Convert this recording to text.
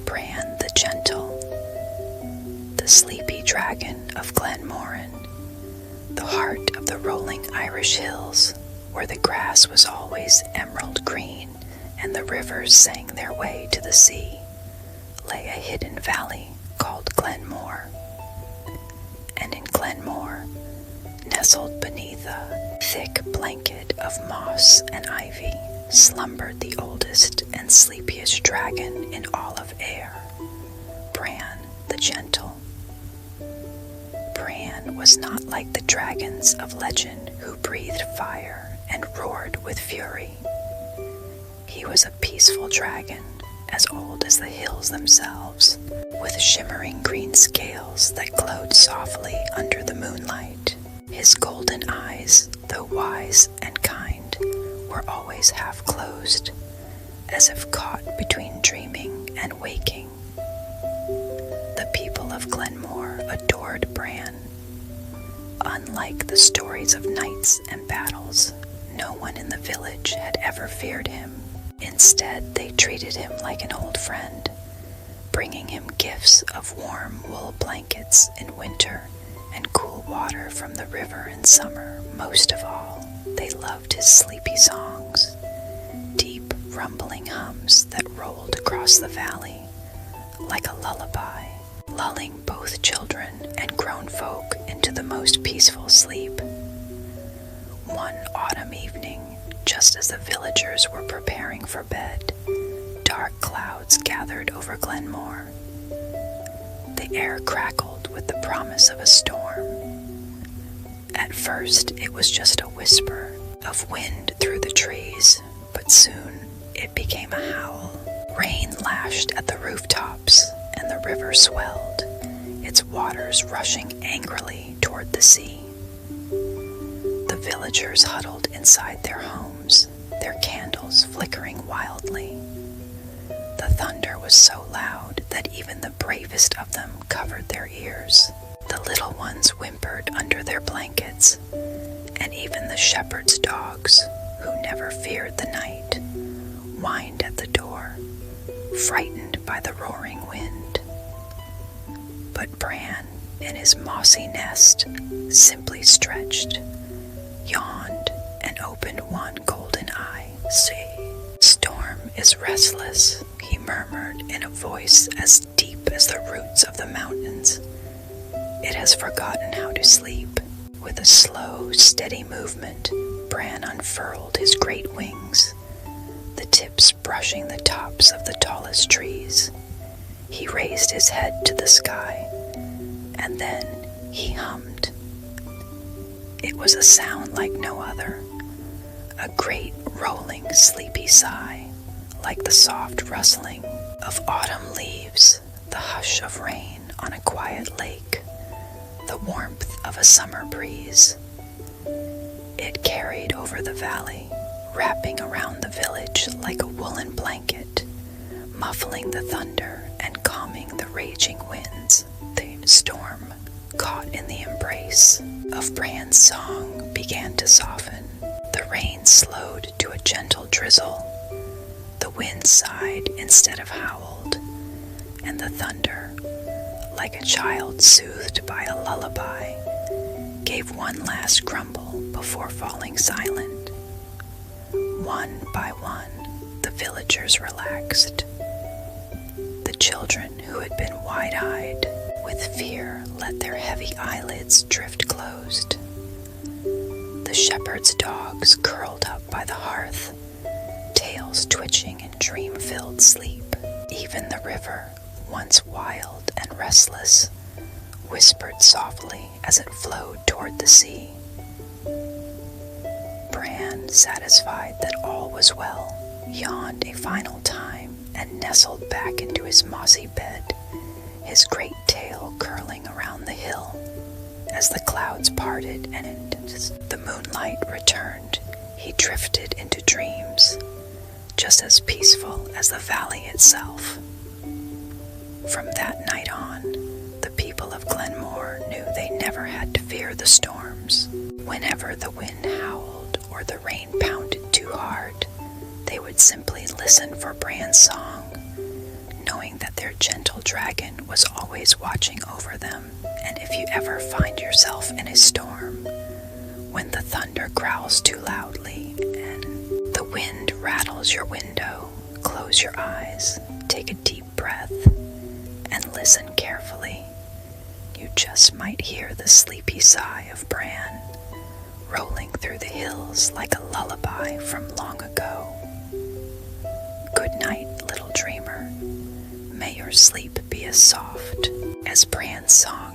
Bran the Gentle, the sleepy dragon of Glenmoran, the heart of the rolling Irish hills, where the grass was always emerald green and the rivers sang their way to the sea, lay a hidden valley called Glenmore. And in Glenmore, nestled beneath a thick blanket of moss and ivy, slumbered the oldest and sleepiest dragon in all of air, Bran the Gentle. Bran was not like the dragons of legend who breathed fire and roared with fury. He was a peaceful dragon, as old as the hills themselves, with shimmering green scales that glowed softly under the moonlight. His golden eyes, though wise and kind, were always half closed, as if caught between dreaming and waking. The people of Glenmore adored Bran. Unlike the stories of knights and battles, no one in the village had ever feared him. Instead, they treated him like an old friend, bringing him gifts of warm wool blankets in winter and cool water from the river in summer. Most of all, they loved his sleepy songs, deep rumbling hums that rolled across the valley like a lullaby, lulling both children and grown folk into the most peaceful sleep. One autumn evening, just as the villagers were preparing for bed, dark clouds gathered over Glenmore. The air crackled with the promise of a storm. At first, it was just a whisper of wind through the trees, but soon it became a howl. Rain lashed at the rooftops, and the river swelled, its waters rushing angrily toward the sea. The villagers huddled inside their homes, their candles flickering wildly. The thunder was so loud that even the bravest of them covered their ears. The little ones whimpered under their blankets, and even the shepherd's dogs, who never feared the night, whined at the door, frightened by the roaring wind. But Bran, in his mossy nest, simply stretched, yawned, and opened one golden eye. "See, storm is restless," he murmured in a voice as deep as the roots of the mountains. "It has forgotten how to sleep." With a slow, steady movement, Bran unfurled his great wings, the tips brushing the tops of the tallest trees. He raised his head to the sky, and then he hummed. It was a sound like no other, a great rolling sleepy sigh, like the soft rustling of autumn leaves, the hush of rain on a quiet lake, the warmth of a summer breeze. It carried over the valley, wrapping around the village like a woolen blanket, muffling the thunder and calming the raging winds. The storm, caught in the embrace of Bran's song, began to soften. The rain slowed to a gentle drizzle. The wind sighed instead of howled, and the thunder, like a child soothed by a lullaby, gave one last grumble before falling silent. One by one, the villagers relaxed. The children, who had been wide-eyed with fear, let their heavy eyelids drift closed. The shepherd's dogs curled up by the hearth, tails twitching in dream-filled sleep. Even the river, once wild and restless, whispered softly as it flowed toward the sea. Bran, satisfied that all was well, yawned a final time and nestled back into his mossy bed, his great tail curling around the hill. As the clouds parted and the moonlight returned, he drifted into dreams, just as peaceful as the valley itself. From that night on, the people of Glenmore knew they never had to fear the storms. Whenever the wind howled or the rain pounded too hard, they would simply listen for Bran's song, knowing that their gentle dragon was always watching over them. And if you ever find yourself in a storm, when the thunder growls too loudly and the wind rattles your window, close your eyes, take a deep breath, and listen carefully. You just might hear the sleepy sigh of Bran, rolling through the hills like a lullaby from long ago. Good night, little dreamer. May your sleep be as soft as Bran's song.